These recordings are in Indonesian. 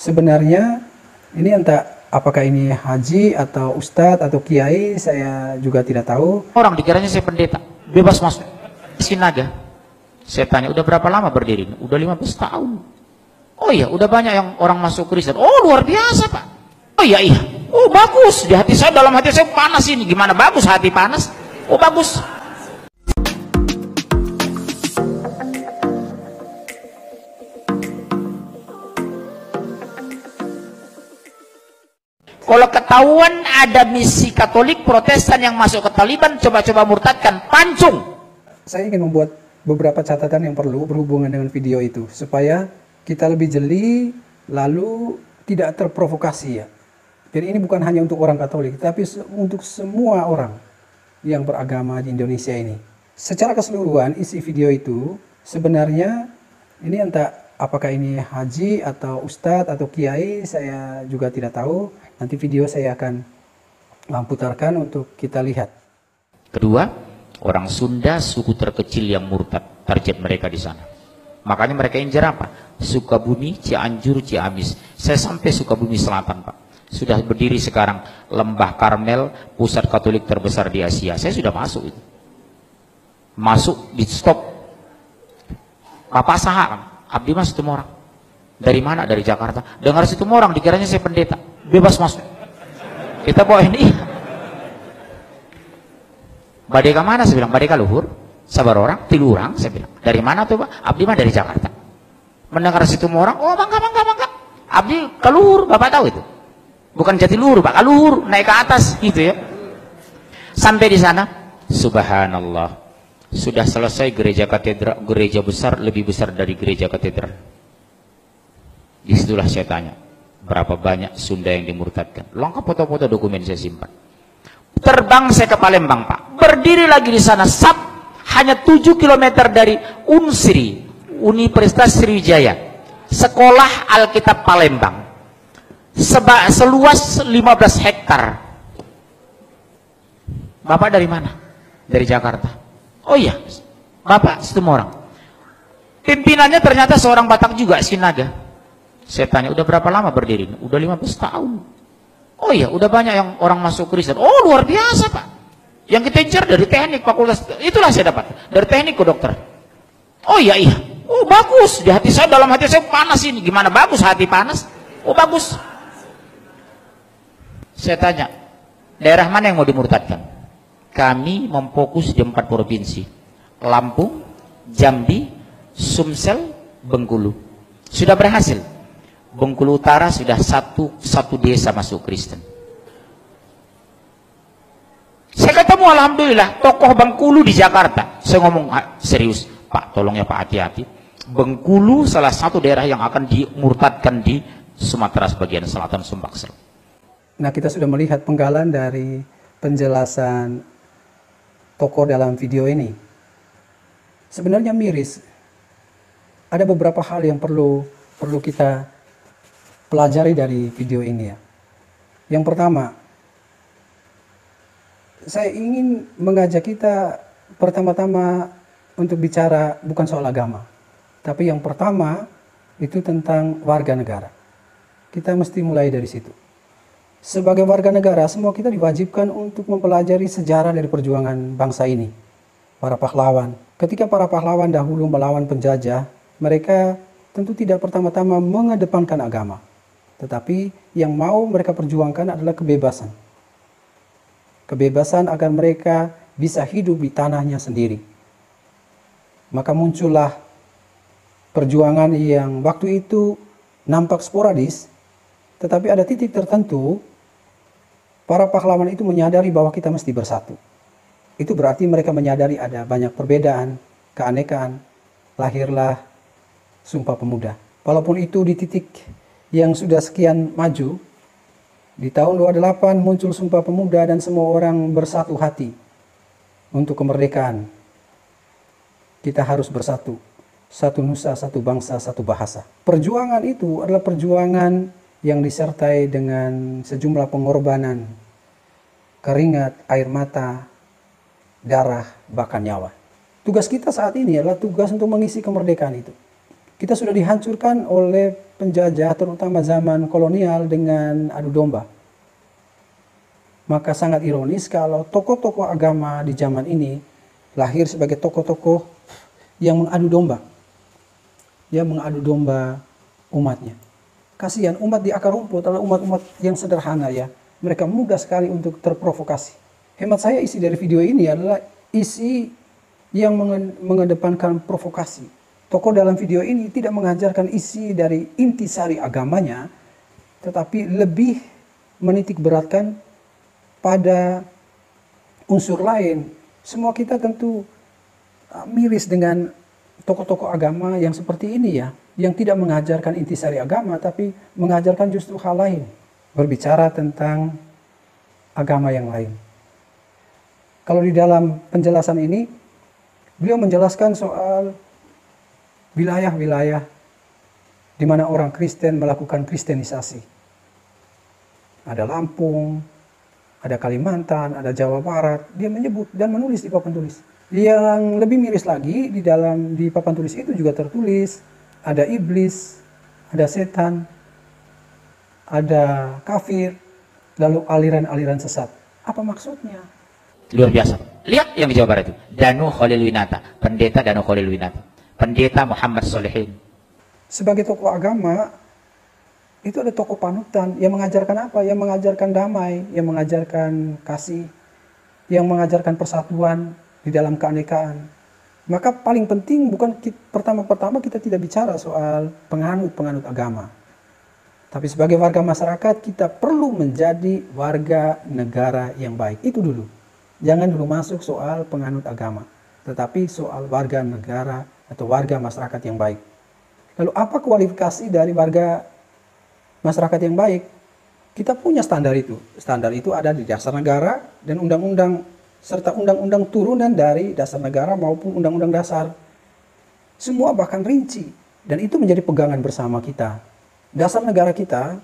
Sebenarnya ini entah apakah ini haji atau ustadz atau kiai, saya juga tidak tahu. Orang dikiranya saya pendeta, bebas masuk sinaga. Saya tanya, udah berapa lama berdiri? Udah 15 tahun. Oh iya, udah banyak yang orang masuk Kristen. Oh luar biasa Pak. Oh iya iya. Oh bagus, di hati saya, dalam hati saya panas ini. Gimana bagus hati panas? Oh bagus. Kalau ketahuan ada misi Katolik Protestan yang masuk ke Taliban, coba-coba murtadkan, pancung. Saya ingin membuat beberapa catatan yang perlu berhubungan dengan video itu, supaya kita lebih jeli, lalu tidak terprovokasi ya. Jadi ini bukan hanya untuk orang Katolik, tapi untuk semua orang yang beragama di Indonesia ini. Secara keseluruhan isi video itu sebenarnya ini entah apakah ini haji atau ustadz atau kiai, saya juga tidak tahu. Nanti video saya akan putarkan untuk kita lihat. Kedua, orang Sunda suku terkecil yang murtad, target mereka di sana. Makanya mereka injar apa? Sukabumi, Cianjur, Ciamis. Saya sampai Sukabumi Selatan Pak. Sudah berdiri sekarang Lembah Karmel, pusat Katolik terbesar di Asia. Saya sudah masuk itu. Masuk di stop. Bapak saha, abdi mas itu orang. Dari mana? Dari Jakarta. Dengar situ orang, dikiranya saya pendeta. Bebas masuk. Kita bawa ini. Badeka mana? Saya bilang, Badeka Luhur. Sabar orang, tilu orang. Saya bilang, dari mana tuh Pak? Abdi mah dari Jakarta. Mendengar situ orang, oh bangga. Abdi ke Luhur, Bapak tahu itu? Bukan Jatiluhur Pak, Luhur, naik ke atas gitu ya. Sampai di sana, subhanallah. Sudah selesai gereja katedral, gereja besar, lebih besar dari gereja katedral. Disitulah saya tanya, berapa banyak Sunda yang dimurtadkan? Lengkap foto-foto dokumen saya simpan. Terbang saya ke Palembang Pak, berdiri lagi di sana, hanya 7 km dari Unsri, Universitas Sriwijaya, Sekolah Alkitab Palembang, seluas 15 hektar. Bapak dari mana? Dari Jakarta. Oh iya, Bapak Situmorang. Pimpinannya ternyata seorang Batak juga, Sinaga. Saya tanya, udah berapa lama berdiri? Udah 15 tahun. Oh iya, udah banyak yang orang masuk Kristen. Oh luar biasa Pak. Yang kita incar dari teknik fakultas, itulah saya dapat. Dari teknik ke dokter. Oh iya iya. Oh bagus, di hati saya, dalam hati saya panas ini. Gimana bagus hati panas? Oh bagus. Saya tanya, daerah mana yang mau dimurtadkan? Kami memfokus di 4 provinsi. Lampung, Jambi, Sumsel, Bengkulu. Sudah berhasil. Bengkulu Utara sudah satu desa masuk Kristen. Saya ketemu alhamdulillah tokoh Bengkulu di Jakarta. Saya ngomong serius, Pak tolong ya Pak hati-hati. Bengkulu salah satu daerah yang akan dimurtadkan di Sumatera sebagian selatan, Sumbaksel. Nah, kita sudah melihat penggalan dari penjelasan tokoh dalam video ini. Sebenarnya miris. Ada beberapa hal yang perlu kita pelajari dari video ini ya. Yang pertama, saya ingin mengajak kita pertama-tama untuk bicara bukan soal agama. Tapi yang pertama itu tentang warga negara. Kita mesti mulai dari situ. Sebagai warga negara, semua kita diwajibkan untuk mempelajari sejarah dari perjuangan bangsa ini. Para pahlawan. Ketika para pahlawan dahulu melawan penjajah, mereka tentu tidak pertama-tama mengedepankan agama. Tetapi yang mau mereka perjuangkan adalah kebebasan. Kebebasan agar mereka bisa hidup di tanahnya sendiri. Maka muncullah perjuangan yang waktu itu nampak sporadis, tetapi ada titik tertentu para pahlawan itu menyadari bahwa kita mesti bersatu. Itu berarti mereka menyadari ada banyak perbedaan, keanekaan. Lahirlah Sumpah Pemuda. Walaupun itu di titik yang sudah sekian maju, di tahun 28 muncul Sumpah Pemuda dan semua orang bersatu hati untuk kemerdekaan. Kita harus bersatu. Satu nusa, satu bangsa, satu bahasa. Perjuangan itu adalah perjuangan yang disertai dengan sejumlah pengorbanan, keringat, air mata, darah, bahkan nyawa. Tugas kita saat ini adalah tugas untuk mengisi kemerdekaan itu. Kita sudah dihancurkan oleh penjajah, terutama zaman kolonial, dengan adu domba. Maka sangat ironis kalau tokoh-tokoh agama di zaman ini lahir sebagai tokoh-tokoh yang mengadu domba. Dia mengadu domba umatnya. Kasihan umat di akar rumput adalah umat-umat yang sederhana ya. Mereka mudah sekali untuk terprovokasi. Hemat saya isi dari video ini adalah isi yang mengedepankan provokasi. Tokoh dalam video ini tidak mengajarkan isi dari intisari agamanya, tetapi lebih menitik beratkan pada unsur lain. Semua kita tentu miris dengan tokoh-tokoh agama yang seperti ini ya, yang tidak mengajarkan intisari agama, tapi mengajarkan justru hal lain, berbicara tentang agama yang lain. Kalau di dalam penjelasan ini, beliau menjelaskan soal wilayah-wilayah di mana orang Kristen melakukan kristenisasi. Ada Lampung, ada Kalimantan, ada Jawa Barat. Dia menyebut dan menulis di papan tulis. Yang lebih miris lagi, di papan tulis itu juga tertulis ada iblis, ada setan, ada kafir, lalu aliran-aliran sesat. Apa maksudnya? Luar biasa. Lihat yang di Jawa Barat itu. Danu Khalil Winata. Pendeta Danu Khalil Winata. Pendeta Muhammad Solehin. Sebagai tokoh agama, itu ada tokoh panutan yang mengajarkan apa? Yang mengajarkan damai, yang mengajarkan kasih, yang mengajarkan persatuan di dalam keanekaan. Maka paling penting bukan pertama-tama kita tidak bicara soal penganut agama. Tapi sebagai warga masyarakat kita perlu menjadi warga negara yang baik. Itu dulu. Jangan dulu masuk soal penganut agama, tetapi soal warga negara atau warga masyarakat yang baik. Lalu apa kualifikasi dari warga masyarakat yang baik? Kita punya standar itu. Standar itu ada di dasar negara dan undang-undang, serta undang-undang turunan dari dasar negara maupun undang-undang dasar. Semua bahkan rinci. Dan itu menjadi pegangan bersama kita. Dasar negara kita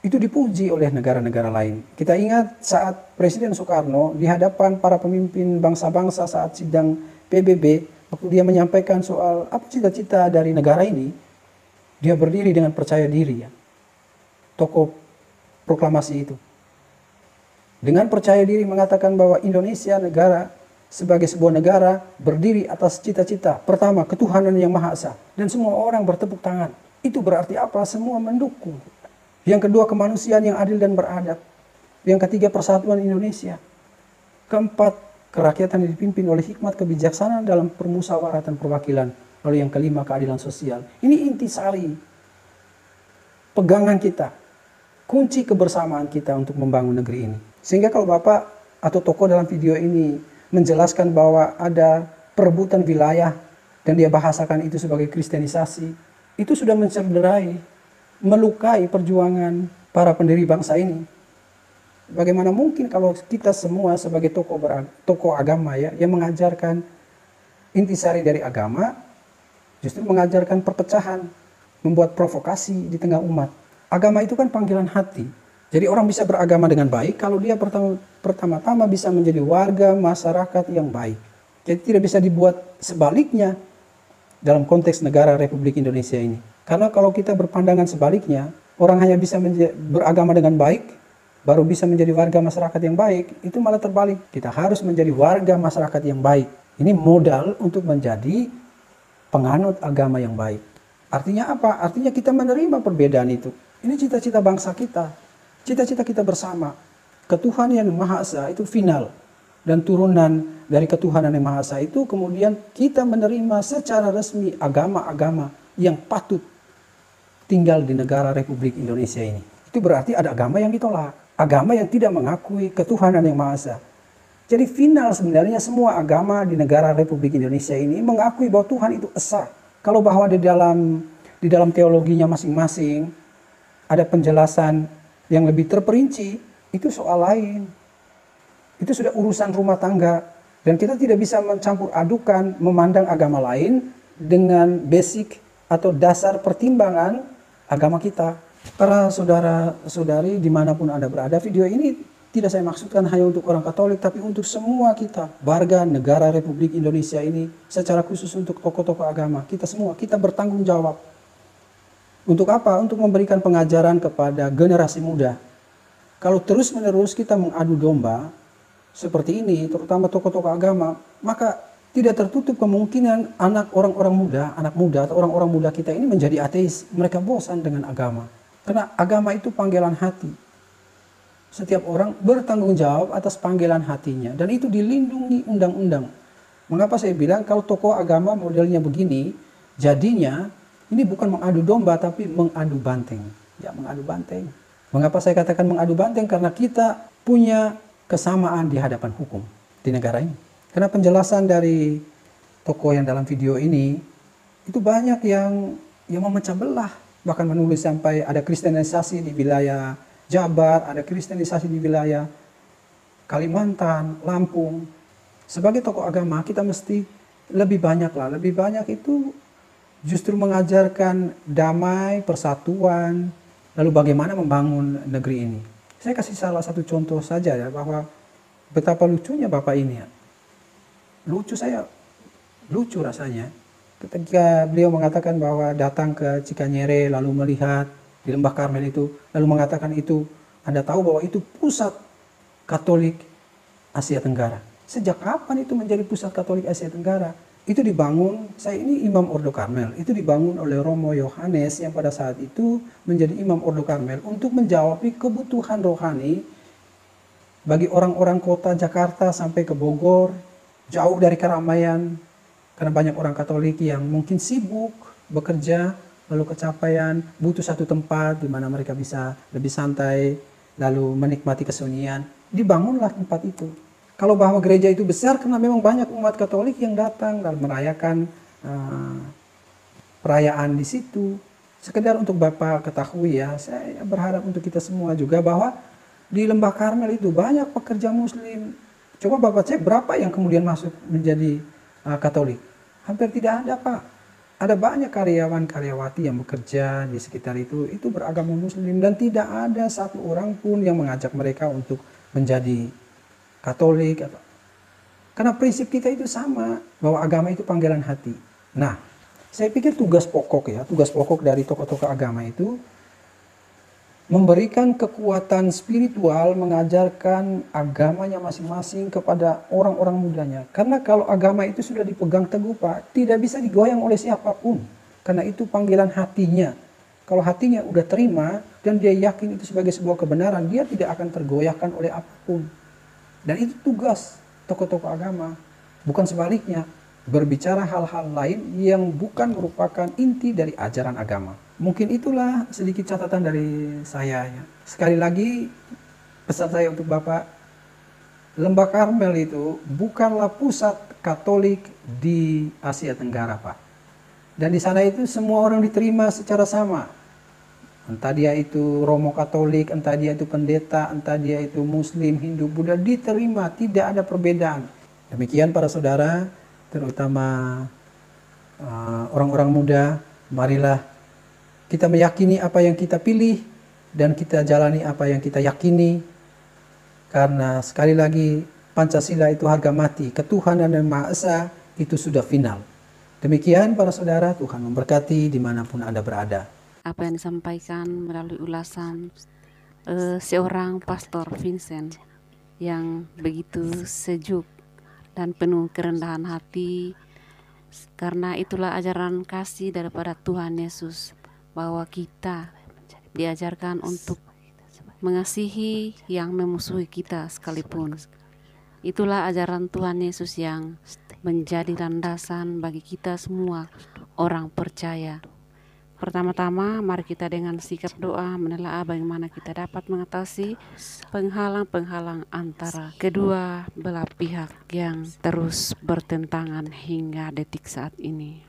itu dipuji oleh negara-negara lain. Kita ingat saat Presiden Soekarno di hadapan para pemimpin bangsa-bangsa saat sidang PBB, waktu dia menyampaikan soal apa cita-cita dari negara ini, dia berdiri dengan percaya diri ya. Tokoh proklamasi itu. Dengan percaya diri mengatakan bahwa Indonesia negara sebagai sebuah negara berdiri atas cita-cita. Pertama, ketuhanan yang Maha Esa. Dan semua orang bertepuk tangan. Itu berarti apa? Semua mendukung. Yang kedua, kemanusiaan yang adil dan beradab. Yang ketiga, persatuan Indonesia. Keempat, kerakyatan yang dipimpin oleh hikmat kebijaksanaan dalam permusyawaratan perwakilan. Lalu yang kelima, keadilan sosial. Ini intisari pegangan kita, kunci kebersamaan kita untuk membangun negeri ini. Sehingga kalau Bapak atau tokoh dalam video ini menjelaskan bahwa ada perebutan wilayah dan dia bahasakan itu sebagai kristenisasi, itu sudah mencederai, melukai perjuangan para pendiri bangsa ini. Bagaimana mungkin kalau kita semua sebagai tokoh agama ya, yang mengajarkan intisari dari agama, justru mengajarkan perpecahan, membuat provokasi di tengah umat. Agama itu kan panggilan hati. Jadi orang bisa beragama dengan baik kalau dia pertama-tama bisa menjadi warga masyarakat yang baik. Jadi tidak bisa dibuat sebaliknya dalam konteks negara Republik Indonesia ini. Karena kalau kita berpandangan sebaliknya, orang hanya bisa beragama dengan baik, baru bisa menjadi warga masyarakat yang baik, itu malah terbalik. Kita harus menjadi warga masyarakat yang baik. Ini modal untuk menjadi penganut agama yang baik. Artinya apa? Artinya kita menerima perbedaan itu. Ini cita-cita bangsa kita. Cita-cita kita bersama. Ketuhanan yang Maha Esa itu final. Dan turunan dari ketuhanan yang Maha Esa itu kemudian kita menerima secara resmi agama-agama yang patut tinggal di negara Republik Indonesia ini. Itu berarti ada agama yang ditolak. Agama yang tidak mengakui ketuhanan yang Maha Esa. Jadi final sebenarnya semua agama di negara Republik Indonesia ini mengakui bahwa Tuhan itu esa. Kalau bahwa di dalam teologinya masing-masing ada penjelasan yang lebih terperinci, itu soal lain. Itu sudah urusan rumah tangga. Dan kita tidak bisa mencampur adukan, memandang agama lain dengan basic atau dasar pertimbangan agama kita. Para saudara-saudari dimanapun Anda berada, video ini tidak saya maksudkan hanya untuk orang Katolik, tapi untuk semua kita, warga negara Republik Indonesia ini, secara khusus untuk tokoh-tokoh agama, kita semua, kita bertanggung jawab. Untuk apa? Untuk memberikan pengajaran kepada generasi muda. Kalau terus-menerus kita mengadu domba seperti ini, terutama tokoh-tokoh agama, maka tidak tertutup kemungkinan orang-orang muda, anak muda atau orang-orang muda kita ini menjadi ateis. Mereka bosan dengan agama. Karena agama itu panggilan hati. Setiap orang bertanggung jawab atas panggilan hatinya. Dan itu dilindungi undang-undang. Mengapa saya bilang kalau tokoh agama modelnya begini, jadinya ini bukan mengadu domba tapi mengadu banteng. Ya, mengadu banteng. Mengapa saya katakan mengadu banteng? Karena kita punya kesamaan di hadapan hukum di negara ini. Karena penjelasan dari tokoh yang dalam video ini, itu banyak yang memecah belah. Bahkan menulis sampai ada kristenisasi di wilayah Jabar, ada kristenisasi di wilayah Kalimantan, Lampung. Sebagai tokoh agama kita mesti lebih banyak lah. Lebih banyak itu justru mengajarkan damai, persatuan, lalu bagaimana membangun negeri ini. Saya kasih salah satu contoh saja ya, bahwa betapa lucunya Bapak ini ya. Lucu rasanya. Ketika beliau mengatakan bahwa datang ke Cikanyere lalu melihat di Lembah Karmel itu, lalu mengatakan itu, Anda tahu bahwa itu pusat Katolik Asia Tenggara. Sejak kapan itu menjadi pusat Katolik Asia Tenggara? Itu dibangun, saya ini Imam Ordo Karmel, itu dibangun oleh Romo Yohanes yang pada saat itu menjadi Imam Ordo Karmel untuk menjawab kebutuhan rohani bagi orang-orang kota Jakarta sampai ke Bogor, jauh dari keramaian, karena banyak orang Katolik yang mungkin sibuk bekerja, lalu kecapean, butuh satu tempat di mana mereka bisa lebih santai, lalu menikmati kesunyian. Dibangunlah tempat itu. Kalau bahwa gereja itu besar karena memang banyak umat Katolik yang datang dan merayakan perayaan di situ. Sekedar untuk Bapak ketahui ya, saya berharap untuk kita semua juga bahwa di Lembah Karmel itu banyak pekerja Muslim. Coba Bapak cek berapa yang kemudian masuk menjadi Katolik. Hampir tidak ada, Pak. Ada banyak karyawan-karyawati yang bekerja di sekitar itu beragama Muslim, dan tidak ada satu orang pun yang mengajak mereka untuk menjadi Katolik. Karena prinsip kita itu sama, bahwa agama itu panggilan hati. Nah, saya pikir tugas pokok dari tokoh-tokoh agama itu memberikan kekuatan spiritual, mengajarkan agamanya masing-masing kepada orang-orang mudanya. Karena kalau agama itu sudah dipegang teguh, Pak, tidak bisa digoyang oleh siapapun. Karena itu panggilan hatinya. Kalau hatinya udah terima dan dia yakin itu sebagai sebuah kebenaran, dia tidak akan tergoyahkan oleh apapun. Dan itu tugas tokoh-tokoh agama. Bukan sebaliknya, berbicara hal-hal lain yang bukan merupakan inti dari ajaran agama. Mungkin itulah sedikit catatan dari saya ya. Sekali lagi pesan saya untuk Bapak, Lembah Karmel itu bukanlah pusat Katolik di Asia Tenggara, Pak. Dan di sana itu semua orang diterima secara sama. Entah dia itu Romo Katolik, entah dia itu pendeta, entah dia itu Muslim, Hindu, Buddha, diterima, tidak ada perbedaan. Demikian para saudara, terutama orang-orang muda, marilah kita meyakini apa yang kita pilih dan kita jalani apa yang kita yakini. Karena sekali lagi Pancasila itu harga mati, ketuhanan yang Maha Esa itu sudah final. Demikian para saudara, Tuhan memberkati dimanapun Anda berada. Apa yang disampaikan melalui ulasan seorang Pastor Vincent yang begitu sejuk dan penuh kerendahan hati, karena itulah ajaran kasih daripada Tuhan Yesus, bahwa kita diajarkan untuk mengasihi yang memusuhi kita sekalipun. Itulah ajaran Tuhan Yesus yang menjadi landasan bagi kita semua orang percaya. Pertama-tama mari kita dengan sikap doa menelaah bagaimana kita dapat mengatasi penghalang-penghalang antara kedua belah pihak yang terus bertentangan hingga detik saat ini.